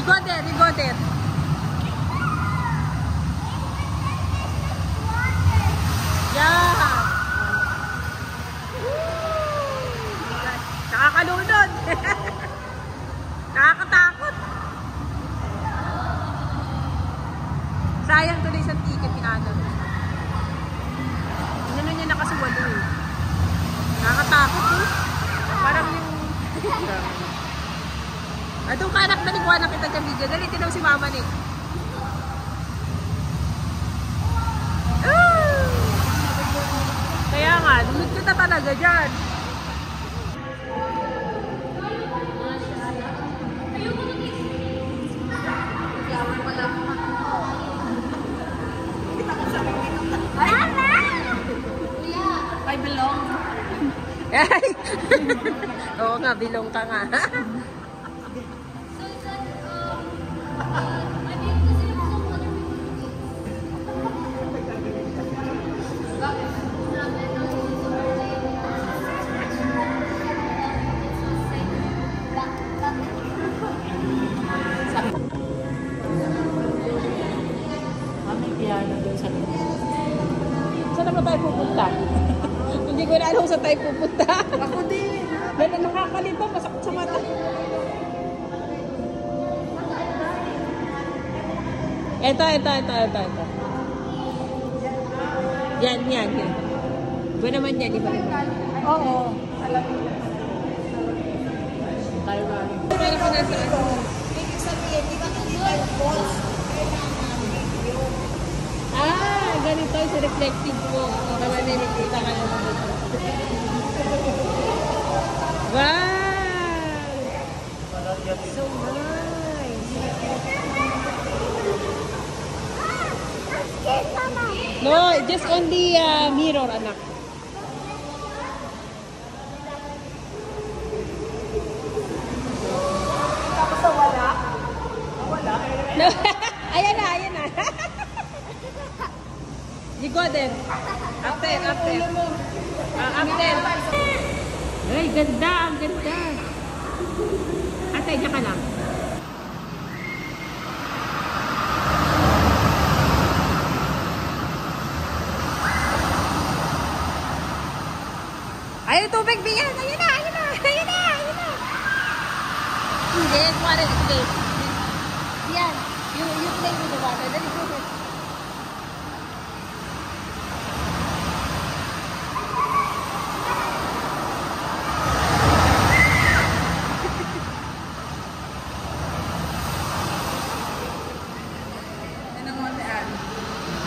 You go there, you go there. Yeah. Nakakalunod. Nakakatakot. Sayang tuloy sa ticket ni Adam. Ano niya nakasuwalo eh. Nakakatakot eh. Parang yung... Atong kanak na nikuha na kita dyan video. Dali, tinaw si Mama Nick. Kaya nga, dumit kita talaga dyan. I belong. Oo nga, bilong ka nga. Saan naman tayo pupunta? Hindi ko na alam saan tayo pupunta. Ako din. Dahil nakakalito, masakit sa mata. Ito. Yan. Iba naman yan, iba naman. Oo. Alam mo. Tayo ba? Meron ko nasa ano. Ibig sabihin, di ba yung balls? Ganito yung reflective po. Para nakikita ka naman dito. Wow! So nice! No, just only mirror, anak. Tapos sa wala? Wala? No. Ayan na. You go then. After. After. Ay, ganda. Ang ganda. Ate, dyan ka lang. Ayun, tubig, Bian. Ayun na. Hindi, kuwari. Sige. Bian, you play with the water. Dali, go.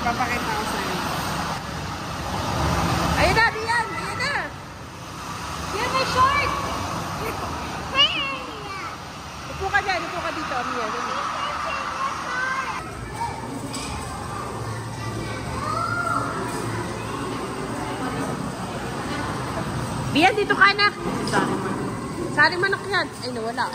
Papakita ko sa'yo. Ayun na, Bian! Ayun na! Bian, may short! Upo ka dyan, upo ka dito, Bian. Bian, dito ka, anak! Sari manok yan. Ay, nawala.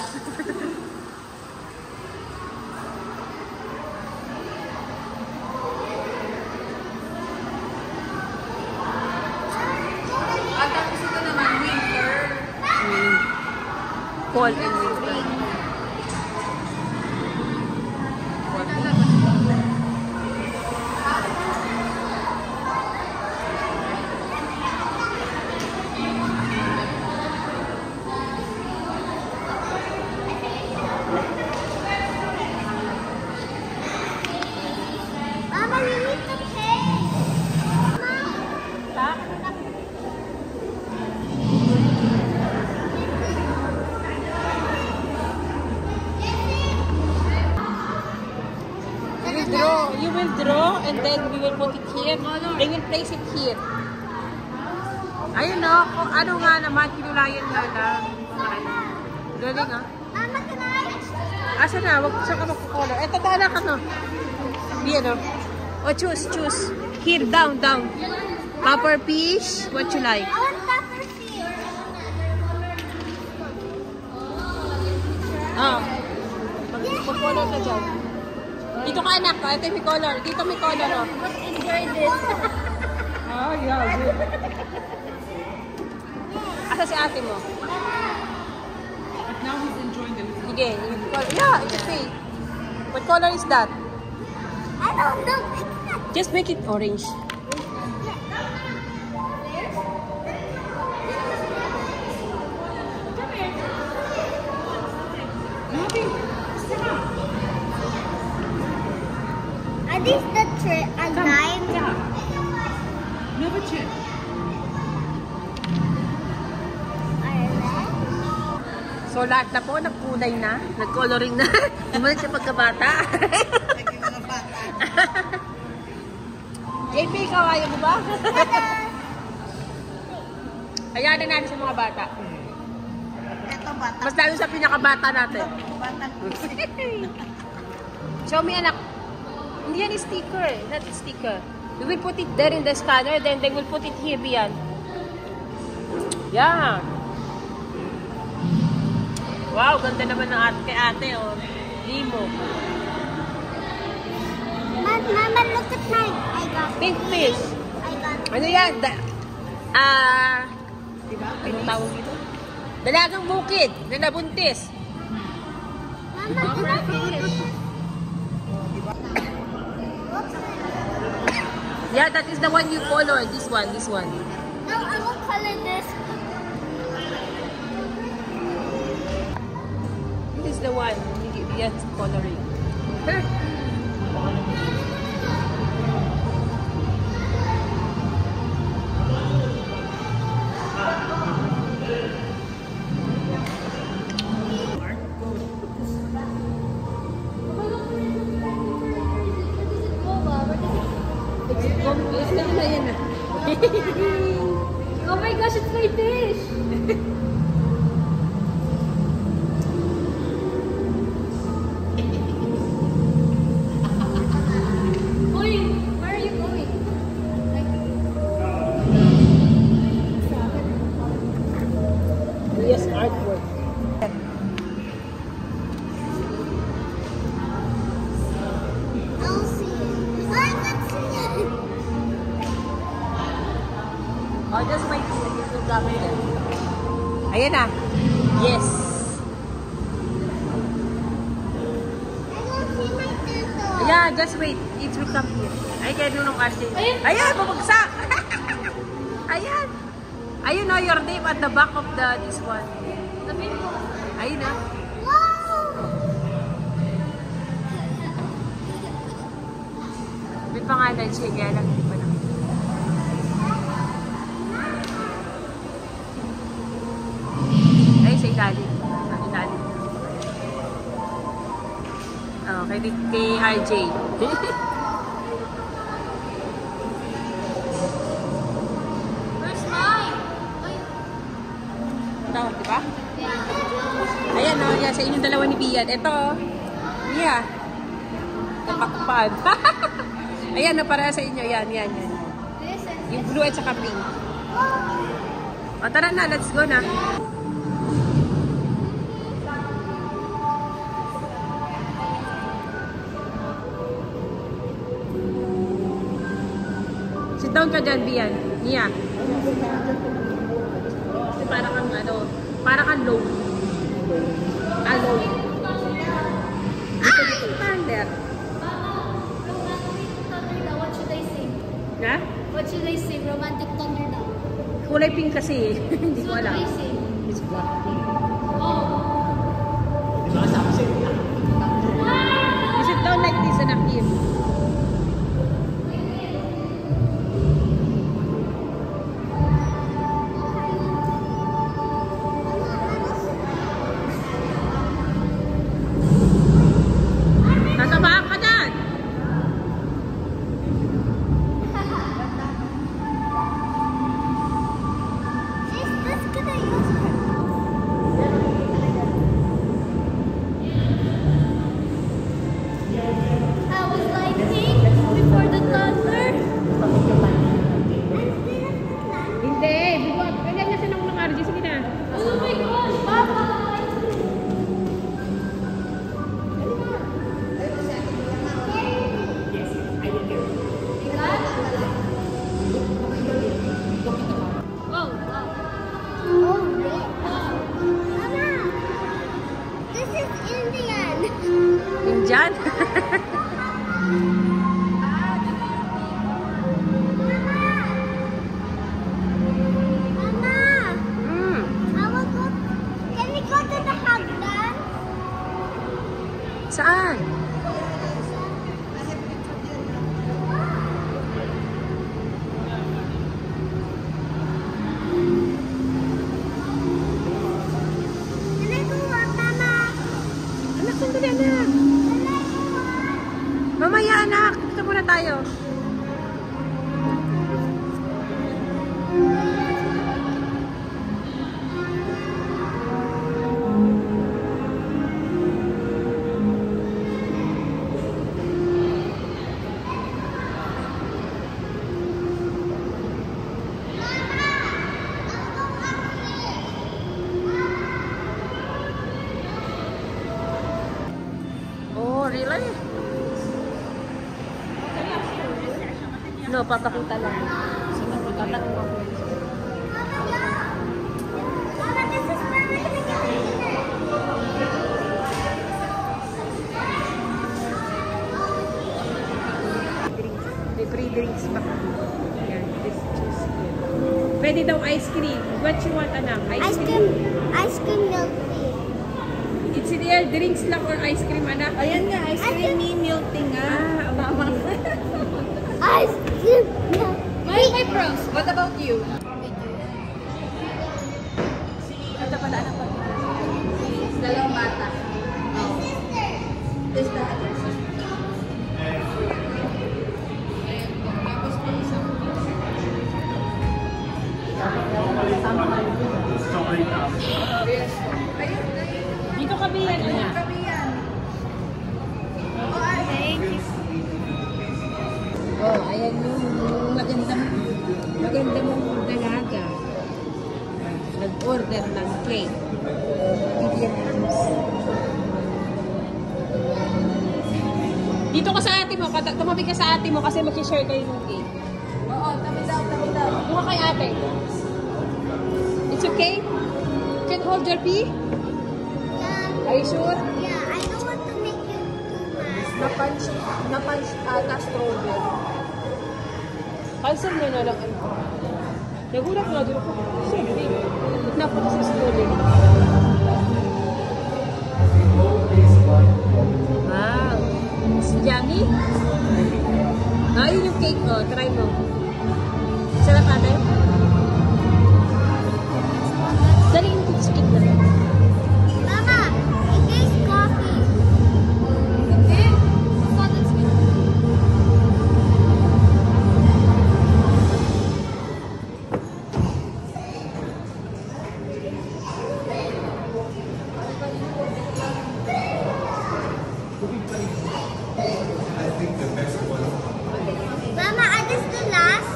Fall and winter. Mama, you need to pay. You will draw and then we will put it here. They will place it here. Ayun no, kung ano nga naman, kinulayan nga lang. Galing ah. Mama, can I? Asa na? Wag saan ka magkukolor. Eto, tala ka no. Bien no. O choose. Here, down. Puffer fish, what you like? I want puffer fish. Mag-color ka dyan. Dito ka anak, ito may color. Dito may color oh. Let's enjoy this. Yeah, good. Asa si ate mo? Now he's enjoying the Sige, yeah, it's okay. What color is that? I don't know. Just make it orange. Are these the alive? Never check. So lahat na po, nagkulay na, nag-coloring na. Sumunod siya pagkabata. Naging mga bata. JP, ikaw ayaw mo ba? Hayaan na natin sa mga bata. Ito bata. Mas lalo sa pinakabata natin. Bata. Show me, anak. Hindi yan sticker eh. Not sticker. We will put it there in the scanner, then they will put it here, Bian. Yeah. Wow, ganda naman ng ate, oh. Limo. Mama, look at my. I got Pink fish. I got Ano yan? Diba? Anong tawag dito? Dalagang bukid na nabuntis. Mama, can I do this? Yeah, that is the one you color. This one. No, I will color this. This is the one. Yes, coloring. Oh my gosh, it's my fish! Wait, where are you going? Yes, artwork. I'll see it. I can see it! Oh, just wait. It will come here. Ayan na. Yes. I don't see my turtle. Yeah, just wait. It will come here. Ay, kaya nung kasi. Ayan, bumagsak. Ayan. Ayun na, your name at the back of this one. Ayun na. Wow! May pangalan siya. Kaya lang, hindi pa na. Ay, sa ilalim. Sa ilalim. Oh, kay RJ. Where's mine? Ito, di ba? Ayan, oh, yan, sa inyong dalawa ni Bian. Ito, Mia. Napakpan. Ayan, na para sa inyo. Yan. This is Yung blue at saka pink. O, tara na. Let's go na. Sit down ka dyan, Bian. Mia. Kasi para kang para kang low. Low. Dito, thunder. What should I sing? Ha? What should I sing? Romantic Thunder daw. Kulay pink kasi. Hindi ko So what do alam. I sing? It's black pink. Oh. You sit down like this, anak Kim. Nasa baak ka dyan. Sis, let's get a user. Indian? Saan? Anak, sandali anak. Mamaya anak, dito muna tayo. Oh, really? No, papakita lang. Tatanong ako. May free drinks pa. Yan, this juice here. Pwede daw ice cream. What you want, anak? Ice cream milk tea. It's in there, drinks lang or ice cream, anak? Ayan nga, ice cream milk tea nga. Mama. Ice cream milk tea. My bros, what about you? Ito pala, anak pa. Dalawang bata. This the other sister. Tapos po isang. Dito kami yan, anak. Oh, ayan yung maganda mong dalaga. Nag-order ng cake. Bibigyan ng juice. Dito ka sa ate mo, tumabi ka sa ate mo kasi mag-share kayo ng cake. Oo, tabi daw. Buka kay ate. It's okay? You can hold your pee? Are you sure? Yeah, I don't want to make you too mad. Na-punch ata strawberry. Cancel nyo na lang. Nagulat nga dito ko. Siyempre. Napunta sa strawberry. Wow. It's yummy. Yun yung cake ko. Try mo. Sarap ate? Dali yung cake na rin. Mama, it tastes coffee. Mama, are this the last?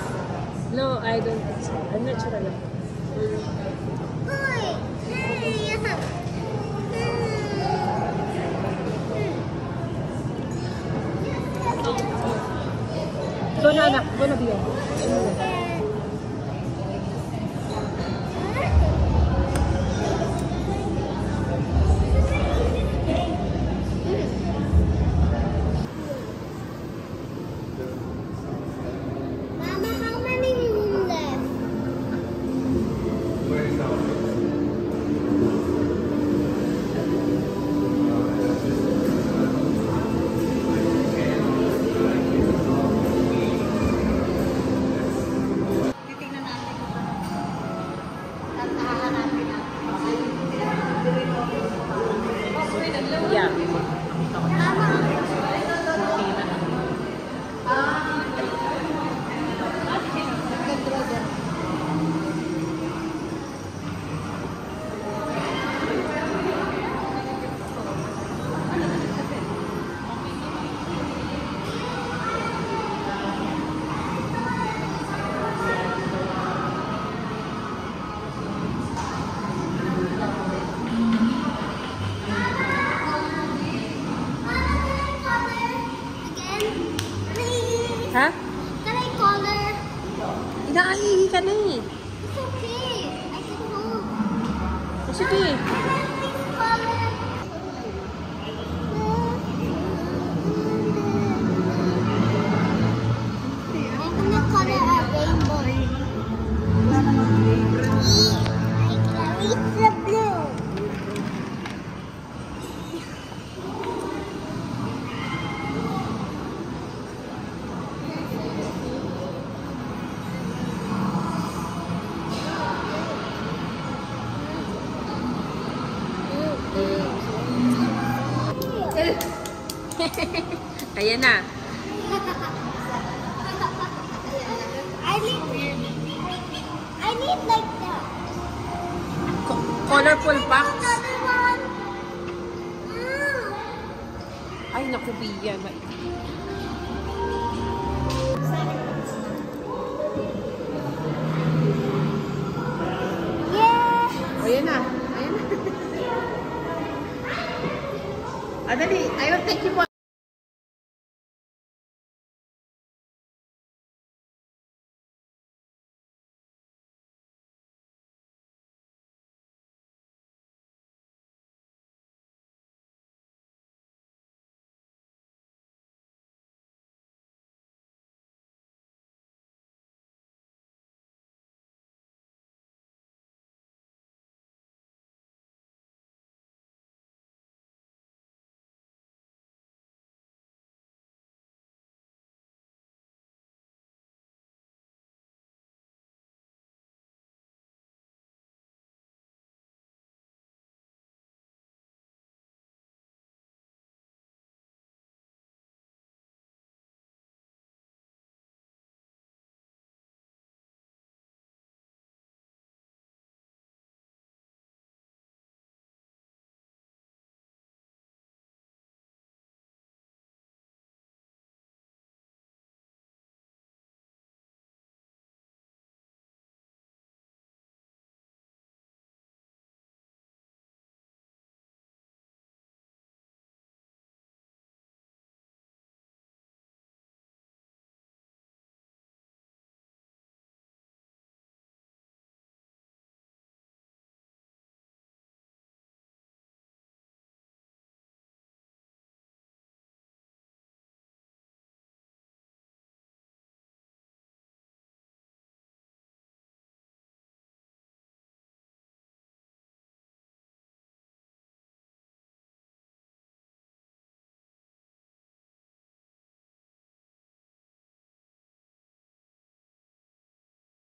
No, I don't think so. I'm not sure enough. Uy! Go na anak. Go na biyan. Mama, how many left? Titignan natin kung ano. Hahanapin natin. Yeah. Ha? Can I call her? Inaalihi ka na eh. It's okay. I can hold. Sige. Please call her. Ayan na. I need like that. Colorful box. Another one. Ay, naku, Bia. Yeah. Ayan na. Ayan na. Dali. Ayaw, thank you po.